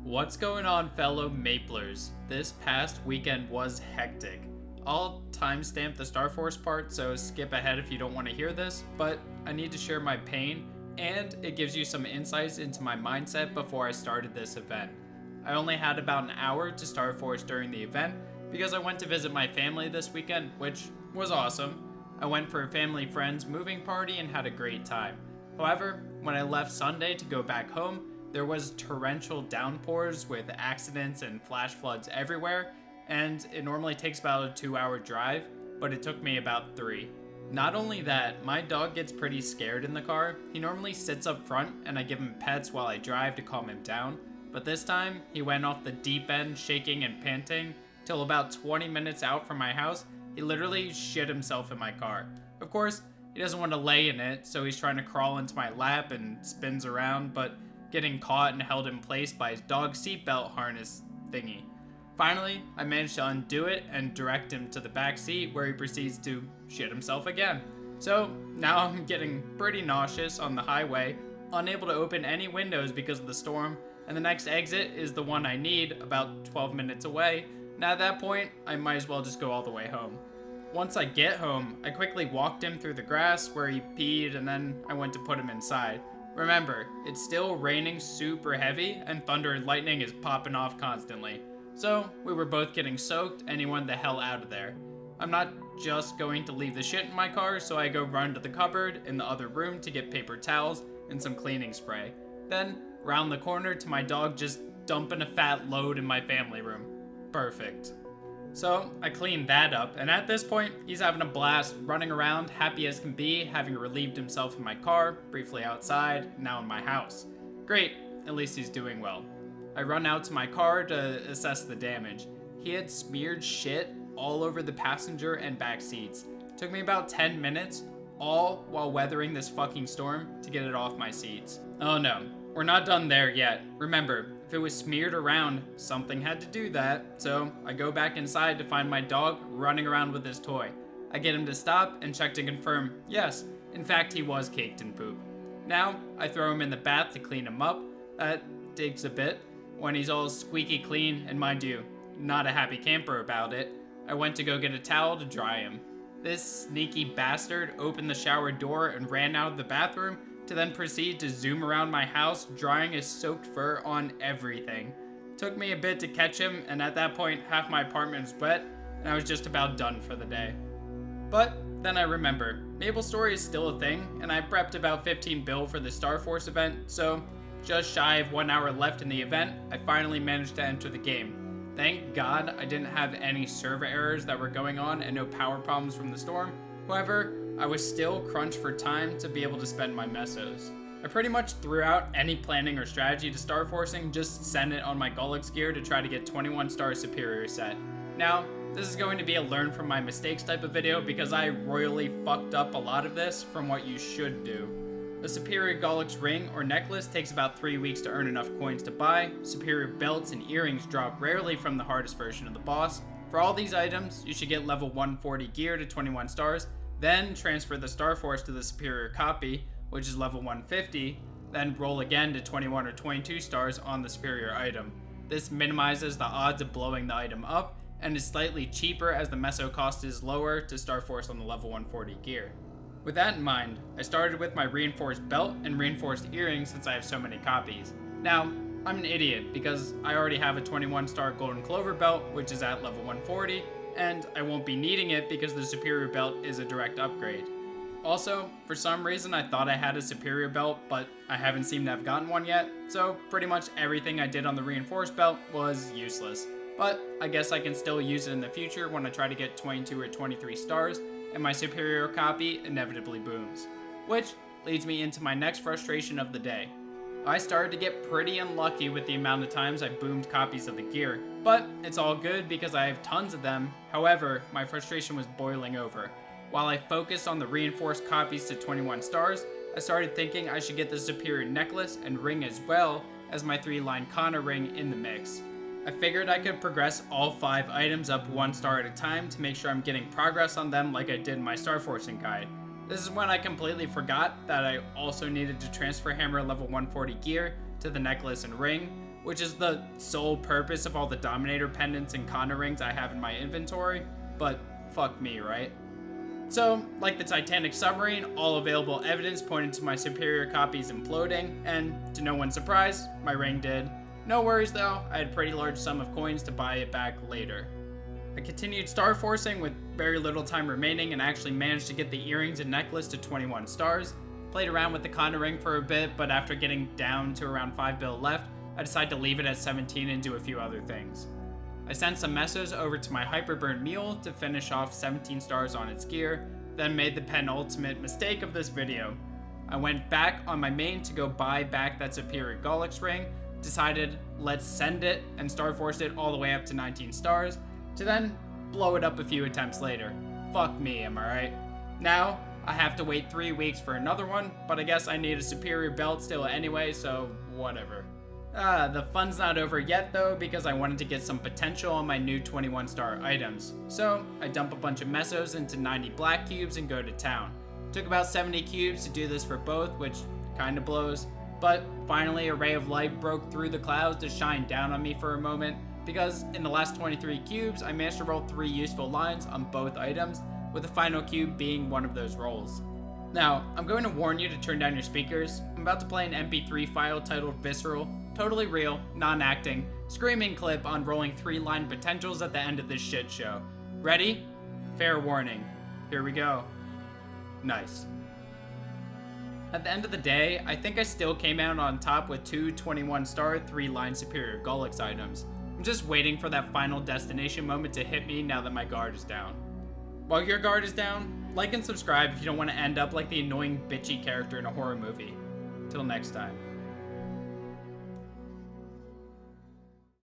What's going on, fellow Maplers? This past weekend was hectic. I'll timestamp the Starforce part, so skip ahead if you don't want to hear this, but I need to share my pain, and it gives you some insights into my mindset before I started this event. I only had about an hour to Starforce during the event because I went to visit my family this weekend, which was awesome. I went for a family friend's moving party and had a great time. However, when I left Sunday to go back home, there was torrential downpours with accidents and flash floods everywhere, and it normally takes about a 2-hour drive, but it took me about 3. Not only that, my dog gets pretty scared in the car. He normally sits up front and I give him pets while I drive to calm him down, but this time he went off the deep end shaking and panting till about 20 minutes out from my house. He literally shit himself in my car. Of course, he doesn't want to lay in it, so he's trying to crawl into my lap and spins around, but getting caught and held in place by his dog seatbelt harness thingy. Finally, I managed to undo it and direct him to the back seat where he proceeds to shit himself again. So now I'm getting pretty nauseous on the highway, unable to open any windows because of the storm, and the next exit is the one I need about 12 minutes away, and at that point, I might as well just go all the way home. Once I get home, I quickly walked him through the grass where he peed, and then I went to put him inside. Remember, it's still raining super heavy and thunder and lightning is popping off constantly. So we were both getting soaked and he wanted the hell out of there. I'm not just going to leave the shit in my car, so I go run to the cupboard in the other room to get paper towels and some cleaning spray. Then round the corner to my dog just dumping a fat load in my family room. Perfect. So I cleaned that up, and at this point, he's having a blast, running around, happy as can be, having relieved himself in my car, briefly outside, now in my house. Great, at least he's doing well. I run out to my car to assess the damage. He had smeared shit all over the passenger and back seats. Took me about 10 minutes, all while weathering this fucking storm, to get it off my seats. Oh no, we're not done there yet. Remember, if it was smeared around, something had to do that, so I go back inside to find my dog running around with his toy. I get him to stop and check to confirm, yes, in fact he was caked in poop. Now, I throw him in the bath to clean him up. That takes a bit. When he's all squeaky clean, and mind you, not a happy camper about it, I went to go get a towel to dry him. This sneaky bastard opened the shower door and ran out of the bathroom to then proceed to zoom around my house, drying his soaked fur on everything. Took me a bit to catch him, and at that point, half my apartment was wet, and I was just about done for the day. But then I remember, MapleStory is still a thing, and I prepped about 15 bill for the Starforce event, so just shy of 1 hour left in the event, I finally managed to enter the game. Thank God I didn't have any server errors that were going on and no power problems from the storm. However, I was still crunched for time to be able to spend my mesos. I pretty much threw out any planning or strategy to Starforcing, just sent it on my Gullix gear to try to get 21 star superior set. Now, this is going to be a learn from my mistakes type of video because I royally fucked up a lot of this from what you should do. A superior Gullix ring or necklace takes about 3 weeks to earn enough coins to buy. Superior belts and earrings drop rarely from the hardest version of the boss. For all these items, you should get level 140 gear to 21 stars, then transfer the Starforce to the superior copy, which is level 150, then roll again to 21 or 22 stars on the superior item. This minimizes the odds of blowing the item up, and is slightly cheaper as the meso cost is lower to Starforce on the level 140 gear. With that in mind, I started with my reinforced belt and reinforced earrings since I have so many copies. Now, I'm an idiot because I already have a 21 star golden clover belt, which is at level 140, and I won't be needing it because the superior belt is a direct upgrade. Also, for some reason I thought I had a superior belt, but I haven't seemed to have gotten one yet, so pretty much everything I did on the reinforced belt was useless. But I guess I can still use it in the future when I try to get 22 or 23 stars, and my superior copy inevitably booms. Which leads me into my next frustration of the day. I started to get pretty unlucky with the amount of times I boomed copies of the gear, but it's all good because I have tons of them. However, my frustration was boiling over. While I focused on the reinforced copies to 21 stars, I started thinking I should get the superior necklace and ring as well as my 3-line Kana ring in the mix. I figured I could progress all 5 items up 1 star at a time to make sure I'm getting progress on them like I did in my Starforcing guide. This is when I completely forgot that I also needed to transfer hammer level 140 gear to the necklace and ring, which is the sole purpose of all the Dominator pendants and Kana rings I have in my inventory, but fuck me, right? So, like the Titanic submarine, all available evidence pointed to my superior copies imploding, and to no one's surprise, my ring did. No worries though, I had a pretty large sum of coins to buy it back later. I continued Starforcing with very little time remaining and actually managed to get the earrings and necklace to 21 stars. Played around with the Kana ring for a bit, but after getting down to around 5 bill left, I decided to leave it at 17 and do a few other things. I sent some mesos over to my Hyperburn Mule to finish off 17 stars on its gear, then made the penultimate mistake of this video. I went back on my main to go buy back that Superior Gollix ring, decided let's send it, and Starforced it all the way up to 19 stars, to then blow it up a few attempts later. Fuck me, am I right? Now, I have to wait 3 weeks for another one, but I guess I need a superior belt still anyway, so whatever. The fun's not over yet though, because I wanted to get some potential on my new 21 star items. So, I dump a bunch of mesos into 90 black cubes and go to town. Took about 70 cubes to do this for both, which kinda blows. But finally a ray of light broke through the clouds to shine down on me for a moment, because in the last 23 cubes, I managed to roll 3 useful lines on both items, with the final cube being one of those rolls. Now, I'm going to warn you to turn down your speakers. I'm about to play an MP3 file titled Visceral, totally real, non-acting, screaming clip on rolling 3-line potentials at the end of this shit show. Ready? Fair warning. Here we go. Nice. At the end of the day, I think I still came out on top with 2 21-star 3-line superior Gollix items. I'm just waiting for that final destination moment to hit me now that my guard is down. While your guard is down, like and subscribe if you don't want to end up like the annoying bitchy character in a horror movie. Till next time.